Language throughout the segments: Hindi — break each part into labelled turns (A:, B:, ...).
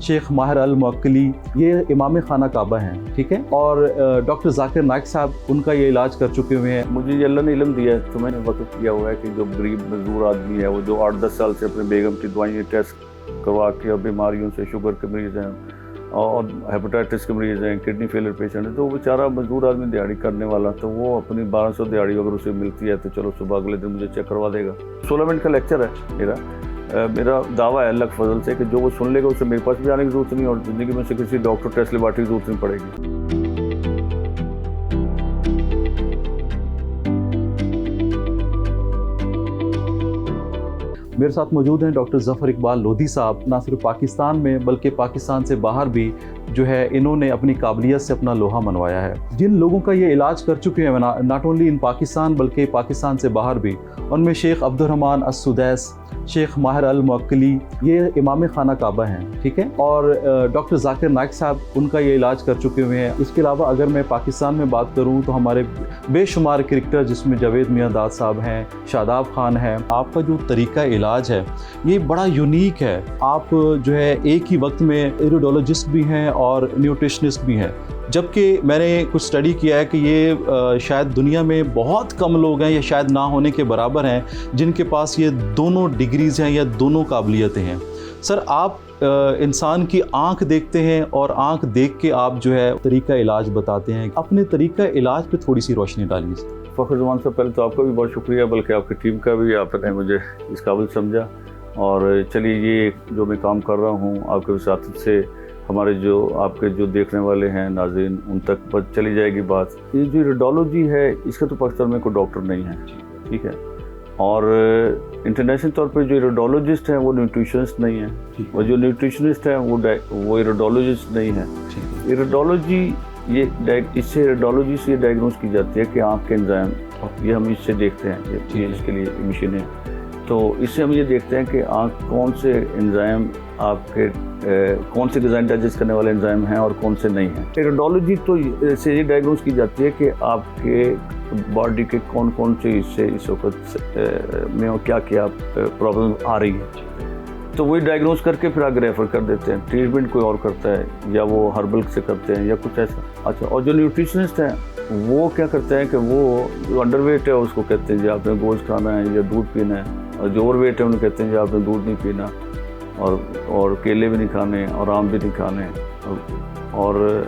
A: शेख माहिर अल मुअक्कली, ये इमाम खाना काबा हैं, ठीक है। और डॉक्टर जाकिर नाइक साहब उनका ये इलाज कर चुके हुए हैं।
B: मुझे ये अल्लाह ने इल्म दिया है तो मैंने वक़्त किया हुआ है कि जो गरीब मजदूर आदमी है, वो जो 8-10 साल से अपने बेगम की दवाइयाँ टेस्ट करवा के और बीमारियों से, शुगर के मरीज़ हैं और हेपेटाइटिस के मरीज़ हैं, किडनी फेलियर पेशेंट है, तो बेचारा मजदूर आदमी दिहाड़ी करने वाला, तो वो अपनी 1200 दिहाड़ी अगर उसे मिलती है तो चलो सुबह अगले दिन मुझे चेक करवा देगा। 16 मिनट का लेक्चर है मेरा दावा है अल्लाह के फजल से कि जो वो सुन लेगा उसे मेरे पास भी आने की ज़रूरत नहीं और ज़िंदगी में से किसी डॉक्टर टेस्ट लेबार्टरी की ज़रूरत नहीं पड़ेगी।
A: मेरे साथ मौजूद हैं डॉक्टर ज़फ़र इकबाल लोधी साहब। ना सिर्फ पाकिस्तान में बल्कि पाकिस्तान से बाहर भी जो है इन्होंने अपनी काबिलियत से अपना लोहा मनवाया है। जिन लोगों का ये इलाज कर चुके हैं नॉट ओनली इन पाकिस्तान बल्कि पाकिस्तान से बाहर भी, उनमें शेख अब्दुर्रहमान अस-सुदैस, शेख माहिर अल मुअक्कली, ये इमाम खाना काबा हैं, ठीक है। और डॉक्टर जाकिर नाइक साहब उनका ये इलाज कर चुके हुए हैं। इसके अलावा अगर मैं पाकिस्तान में बात करूँ तो हमारे बेशुमार क्रिकेटर जिसमें जावेद मियांदाद साहब हैं, शादाब खान हैं। आपका जो तरीका इलाज है ये बड़ा यूनिक है। आप जो है एक ही वक्त में इरोडोलॉजिस्ट भी हैं और न्यूट्रिशनिस्ट भी हैं, जबकि मैंने कुछ स्टडी किया है कि ये शायद दुनिया में बहुत कम लोग हैं या शायद ना होने के बराबर हैं जिनके पास ये दोनों डिग्रीज़ हैं या दोनों काबिलियतें हैं। सर, आप इंसान की आंख देखते हैं और आंख देख के आप जो है तरीका इलाज बताते हैं। अपने तरीका इलाज पे थोड़ी सी रोशनी डालिए।
B: फ़खर ज़मान साहब, पहले तो आपका भी बहुत शुक्रिया, बल्कि आपकी टीम का भी, आपने मुझे इस काबिल समझा। और चलिए, ये जो मैं काम कर रहा हूँ आपके वसातत से हमारे जो आपके जो देखने वाले हैं नाज़रीन उन तक बस चली जाएगी बात। ये जो रेडियोलॉजी है इसका तो पाकिस्तान में कोई डॉक्टर नहीं है, ठीक है। और इंटरनेशनल तौर पे जो रेडियोलॉजिस्ट हैं वो न्यूट्रिशनिस्ट नहीं है, और जो न्यूट्रिशनिस्ट हैं वो रेडियोलॉजिस्ट नहीं है। रेडियोलॉजी इससे रेडियोलॉजी से डायग्नोज की जाती है कि आँख के एंजाइम, ये हम इससे देखते हैं, ये इसके लिए मशीन है। तो इससे हम ये देखते हैं कि आँख कौन से एंजाइम आपके कौन से डिज़ाइन डाइजेस्ट करने वाले एंजाइम हैं और कौन से नहीं हैं। रेडियोलॉजी तो से ये डायग्नोज की जाती है कि आपके बॉडी के कौन कौन से हिस्से इस वक्त में क्या क्या प्रॉब्लम आ रही है, तो वही डायग्नोज करके फिर आगे रेफ़र कर देते हैं। ट्रीटमेंट कोई और करता है या वो हर्बल से करते हैं या कुछ ऐसा। अच्छा, और जो न्यूट्रिशनिस्ट हैं वो क्या करते हैं कि वो जो अंडरवेट है उसको कहते हैं जी आपने गोश्त खाना है या दूध पीना है, और जो ओवरवेट है उन्हें कहते हैं जी आपने दूध नहीं पीना और केले भी नहीं खाने और आम भी नहीं खाने, और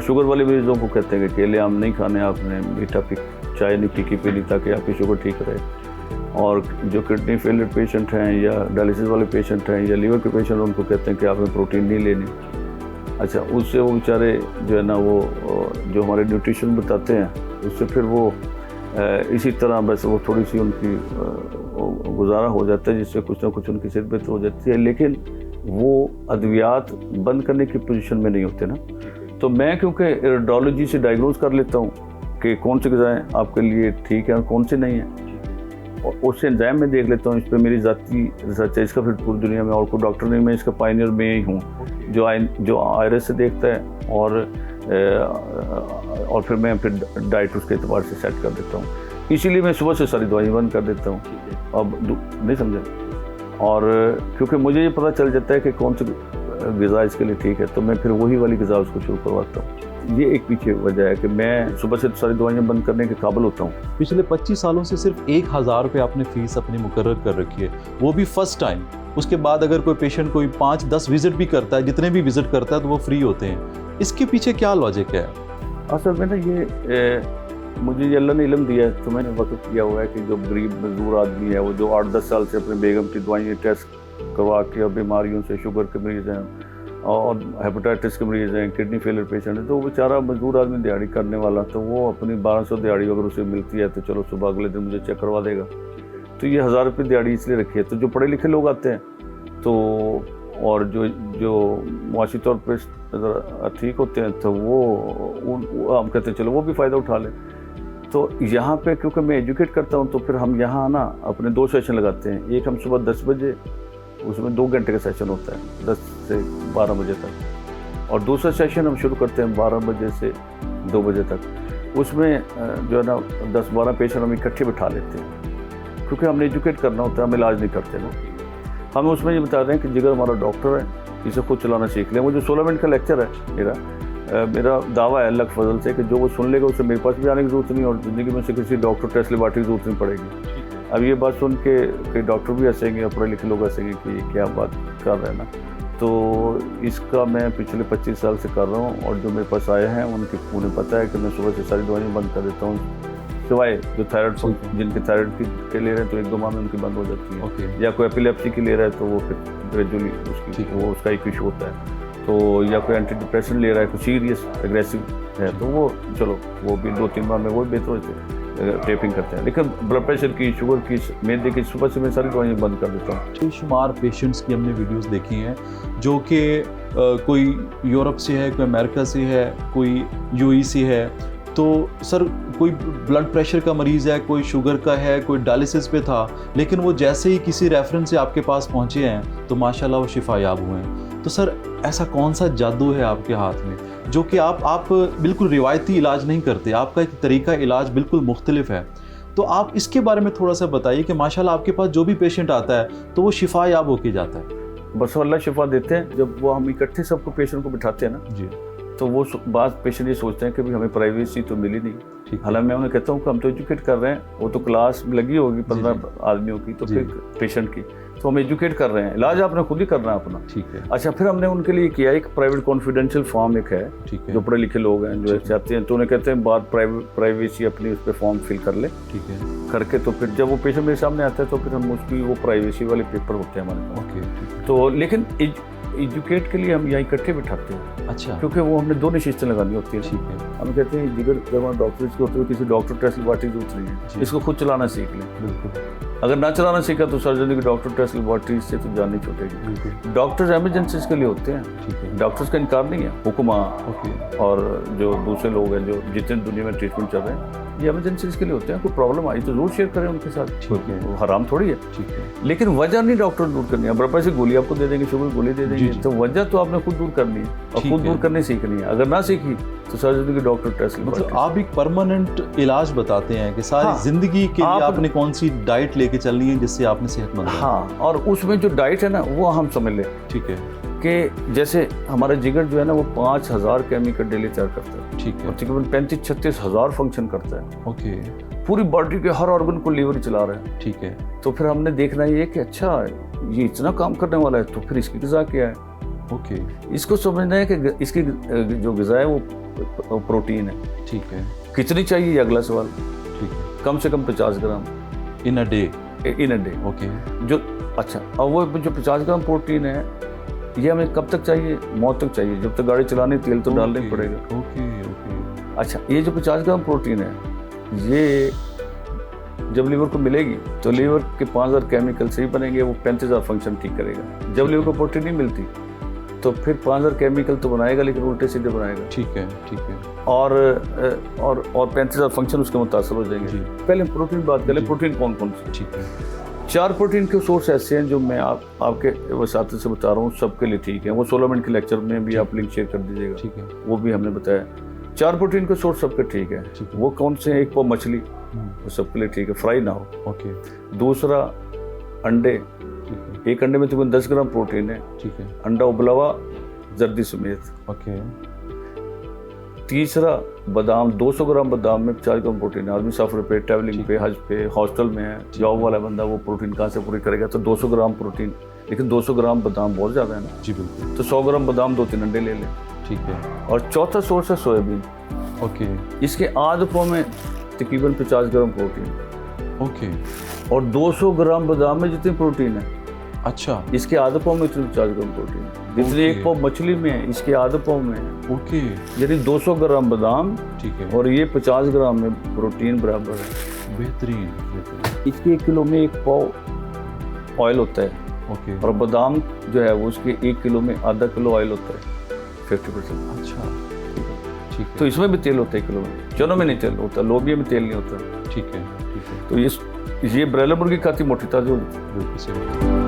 B: शुगर वाले मरीज़ों को कहते हैं कि केले आम नहीं खाने, आपने मीठा चाय नहीं फीकी पीनी ताकि आपकी शुगर ठीक रहे। और जो किडनी फेलियर पेशेंट हैं या डायलिसिस वाले पेशेंट हैं या लीवर के पेशेंट, उनको कहते हैं कि आपने प्रोटीन नहीं लेनी। अच्छा, उससे वो बेचारे जो है ना, वो जो हमारे न्यूट्रिशन बताते हैं उससे फिर वो इसी तरह बस वो थोड़ी सी उनकी गुजारा हो जाता है, जिससे कुछ ना कुछ उनकी सेहत बेहतर हो जाती है, लेकिन वो अद्वियात बंद करने की पोजीशन में नहीं होते ना। तो मैं क्योंकि रेडियोलॉजी से डायग्नोज कर लेता हूँ कि कौन से ग़िज़ाएँ आपके लिए ठीक है और कौन से नहीं हैं, और उससे एंजाइम में देख लेता हूँ। इस पर मेरी ज़ाती रिसर्च है, इसका फिर पूरी दुनिया में और कोई डॉक्टर नहीं, मैं इसका पायनियर में ही हूँ जो आयरस से देखता है, और फिर मैं फिर डाइट उसके एतबार से सेट कर देता हूँ। इसीलिए मैं सुबह से सारी दवाई बंद कर देता हूँ। अब नहीं समझा, और क्योंकि मुझे ये पता चल जाता है कि कौन सी ग़िज़ा इसके लिए ठीक है, तो मैं फिर वही वाली ग़िज़ा उसको शुरू करवाता हूँ। ये एक पीछे वजह है कि मैं सुबह से सारी दवाइयाँ बंद करने के काबिल होता हूँ।
A: पिछले 25 सालों से सिर्फ 1000 रुपये आपने फ़ीस अपनी मुकर्रर कर रखी है, वो भी फ़र्स्ट टाइम। उसके बाद अगर कोई पेशेंट कोई 5-10 विज़िट भी करता है, जितने भी विज़िट करता है तो वो फ्री होते हैं। इसके पीछे क्या लॉजिक है?
B: असल में ना मुझे ये अल्लाह ने इल्म दिया है तो मैंने वक़्त किया हुआ है कि जो गरीब मजदूर आदमी है, वो जो 8-10 साल से अपने बेगम की दवाइयाँ टेस्ट करवा के और बीमारियों से, शुगर के मरीज़ हैं और हेपेटाइटिस के मरीज़ हैं, किडनी फेलियर पेशेंट है, तो वो बेचारा मजदूर आदमी दिहाड़ी करने वाला, तो वो अपनी 1200 दिहाड़ी अगर उसे मिलती है तो चलो सुबह अगले दिन मुझे चेक करवा देगा। तो ये 1000 रुपये दिहाड़ी इसलिए रखी है। तो जो पढ़े लिखे लोग आते हैं तो, और जो मुआशी तौर पर ठीक होते हैं, तो वो हम कहते हैं चलो वो भी फ़ायदा उठा लें। तो यहाँ पे क्योंकि मैं एजुकेट करता हूँ, तो फिर हम यहाँ ना अपने 2 सेशन लगाते हैं। एक हम सुबह 10 बजे, उसमें 2 घंटे का सेशन होता है 10 से 12 बजे तक, और दूसरा सेशन हम शुरू करते हैं 12 बजे से 2 बजे तक। उसमें जो है ना 10-12 पेशेंट हम इकट्ठे बिठा लेते हैं, क्योंकि हमने एजुकेट करना होता है, हम इलाज नहीं करते ना। हम उसमें ये बता रहे हैं कि जिगर हमारा डॉक्टर है, इसे खुद चलाना सीख लें। वो जो 16 मिनट का लेक्चर है मेरा दावा है अल्लाह के फजल से कि जो वो सुन लेगा उसे मेरे पास भी आने की जरूरत नहीं और ज़िंदगी में से किसी डॉक्टर टेस्ट लेबार्टरी की जरूरत नहीं पड़ेगी। अब ये बात सुन के कई डॉक्टर भी हंसेंगे और पढ़े लिखे लोग हंसेंगे कि क्या बात कर रहे हैं ना। तो इसका मैं पिछले 25 साल से कर रहा हूँ और जो मेरे पास आए हैं उनके उन्हें पता है कि मैं सुबह से सारी दवाइयाँ बंद कर देता हूँ, सिवाय जो थायराइड जिनके थायराइड के ले रहे हैं तो 1-2 माह में उनकी बंद हो जाती है। या कोई एपिलेप्सी की ले रहा है तो वो फिर ग्रेजुअली उसका एक इशू होता है। तो या कोई एंटी डिप्रेशन ले रहा है, कुछ सीरियस एग्रेसिव है तो वो चलो वो भी 2-3 माह में वो बेहतर होते हैं, टेपिंग करते हैं। लेकिन ब्लड प्रेशर की, शुगर की, मैदे की सुबह से मैं सारी दवाइयाँ बंद कर देता हूँ।
A: बेशुमार पेशेंट्स की हमने वीडियोस देखी हैं जो कि कोई यूरोप से है, कोई अमेरिका से है, कोई यूएई से है। तो सर कोई ब्लड प्रेशर का मरीज़ है, कोई शुगर का है, कोई डायलिसिस पे था, लेकिन वो जैसे ही किसी रेफरेंस से आपके पास पहुँचे हैं तो माशाल्लाह वो शिफायाब हुए हैं। तो सर ऐसा कौन सा जादू है आपके हाथ में जो कि आप बिल्कुल रिवायती इलाज नहीं करते, आपका एक तरीका इलाज बिल्कुल मुख्तलिफ है। तो आप इसके बारे में थोड़ा सा बताइए कि माशाल्लाह आपके पास जो भी पेशेंट आता है तो वो शिफायाब होके जाता है।
B: बस अल्लाह शिफा देते हैं। जब वो हम इकट्ठे सबको पेशेंट को बिठाते हैं ना जी, तो वो बात पेशेंट ये सोचते हैं कि भाई हमें प्राइवेसी तो मिली नहीं। हालांकि मैं उन्हें कहता हूँ कि हम तो एजुकेट कर रहे हैं, वो तो क्लास लगी होगी 15 आदमियों की, तो फिर पेशेंट की तो हम एजुकेट कर रहे हैं, इलाज आपने खुद ही करना है अपना।
A: ठीक है।
B: अच्छा, फिर हमने उनके लिए किया एक प्राइवेट कॉन्फिडेंशियल फॉर्म एक है, जो पढ़े लिखे लोग हैं जो चाहते हैं तो उन्हें कहते हैं बात प्राइवेसी अपनी उस पर फॉर्म फिल कर ले। ठीक है। करके तो फिर जब वो पेशेंट मेरे सामने आता है तो फिर हम उसकी वो प्राइवेसी वाले पेपर होते हैं हमारे पास। तो लेकिन एजुकेट के लिए हम यहाँ इकट्ठे बिठाते हैं। अच्छा। क्योंकि वो हमने 2 निशिस्तें लगानी होती है। ठीक है। हम कहते हैं जिगर जब हमारे डॉक्टर इसके होते हुए किसी डॉक्टर टेस्ट लेबार्टरी की जरूरत नहीं है, इसको खुद चलाना सीख लें। बिल्कुल। अगर ना चलाना सीखा तो सर्जरी की डॉक्टर टेस्ट लेबार्टरी से तो जान नहीं छूटेगी। डॉक्टर्स एमरजेंसीज के लिए होते हैं। ठीक है। डॉक्टर्स का इनकार नहीं है, हुक्मा और जो दूसरे लोग हैं जो जितने दुनिया में ट्रीटमेंट चल रहे हैं ये एमरजेंसीज के लिए होते हैं। कोई प्रॉब्लम आई तो जरूर शेयर करें उनके साथ, वो हराम थोड़ी है। ठीक है। लेकिन वजह नहीं डॉक्टर दूर करनी है। ब्लड प्रेशर गोली आपको दे देंगे, शुगर गोली दे देंगे, तो वजह तो आपने खुद दूर करनी है और खुद दूर करने सीखनी है। अगर ना सीखी तो सर्जरी की डॉक्टर टेस्ट
A: मतलब आप एक परमानेंट इलाज बताते हैं कि सारी जिंदगी के लिए आपने कौन सी डाइट लेके चलनी है जिससे आपने सेहतमंद।
B: हाँ, और उसमें जो डाइट है ना वो हम समझ लें। ठीक है। कि जैसे हमारा जिगर जो है ना वो 5000 केमिकल डेली तैयार करता है। ठीक है। और तकरीबन 35-36 हज़ार फंक्शन करता है। ओके। पूरी बॉडी के हर ऑर्गन को लीवर चला रहा है। ठीक है। तो फिर हमने देखना ये कि अच्छा ये इतना काम करने वाला है तो फिर इसकी ग़िज़ा क्या है। ओके। इसको समझना है कि इसकी जो ग़िज़ा है वो प्रोटीन है। ठीक है। कितनी चाहिए ये अगला सवाल। ठीक है। कम से कम 50 ग्राम
A: इन अ डे।
B: ओके। जो अच्छा, और वो जो 50 ग्राम प्रोटीन है ये हमें कब तक चाहिए? मौत तक चाहिए। जब तक गाड़ी चलानी तेल तो डालना ही पड़ेगा। ओके। अच्छा, ये जो 50 ग्राम प्रोटीन है ये जब लीवर को मिलेगी तो लीवर के 5000 केमिकल से ही बनेंगे, वो 35000 फंक्शन ठीक करेगा। जब लीवर को प्रोटीन नहीं मिलती तो फिर 5000 केमिकल तो बनाएगा लेकिन उल्टे सीधे बनाएगा। ठीक है। ठीक है। और 35000 फंक्शन उसके मुतासर हो जाएंगे। पहले प्रोटीन बात करें, प्रोटीन कौन कौन से? ठीक है। 4 प्रोटीन के सोर्स ऐसे हैं जो मैं आपके वसात से बता रहा हूँ, सबके लिए ठीक है। वो 16 मिनट के लेक्चर में भी आप लिंक शेयर कर दीजिएगा। ठीक है। वो भी हमने बताया। 4 प्रोटीन के सोर्स सबके ठीक है। वो कौन से हैं? एक पाव मछली, वो सबके लिए ठीक है, फ्राई ना हो। ओके। दूसरा अंडे, एक अंडे में तकरीबन 10 ग्राम प्रोटीन है। ठीक है। अंडा उबला हुआ जर्दी समेत। ओके। तीसरा बादाम, 200 ग्राम बादाम में 50 ग्राम प्रोटीन है। आदमी सफ़र पे, ट्रैवलिंग पे, हज पे, हॉस्टल में है, जॉब वाला बंदा, वो प्रोटीन कहाँ से पूरी करेगा? तो 200 ग्राम प्रोटीन। लेकिन 200 ग्राम बादाम बहुत ज़्यादा है ना। जी बिल्कुल। तो 100 ग्राम बादाम 2-3 अंडे ले लें। ठीक है। और चौथा सोर्स है सोयाबीन। ओके। इसके आध पाव में तकरीबन 50 ग्राम प्रोटीन। ओके। और 200 ग्राम बादाम में जितनी प्रोटीन है, अच्छा, इसके आधे पाव में इतनी 50 ग्राम प्रोटीन है। जितनी एक पाव मछली में है इसके आधे पाव में है। ओके। यानी 200 ग्राम बादाम, ठीक है, और ये 50 ग्राम में प्रोटीन बराबर है। बेहतरीन। इसके 1 किलो में 1 पाव ऑयल होता है। ओके। और बादाम जो है वो उसके 1 किलो में आधा किलो ऑयल होता है, 50%। अच्छा, ठीक है। तो इसमें भी तेल होता है 1 किलो में। चनों में नहीं तेल होता, लोबिया में तेल नहीं होता। ठीक है। ठीक है। तो ये ब्रायलर मुर्गी खाती मोटी ताज़ी होती है। बिल्कुल सही।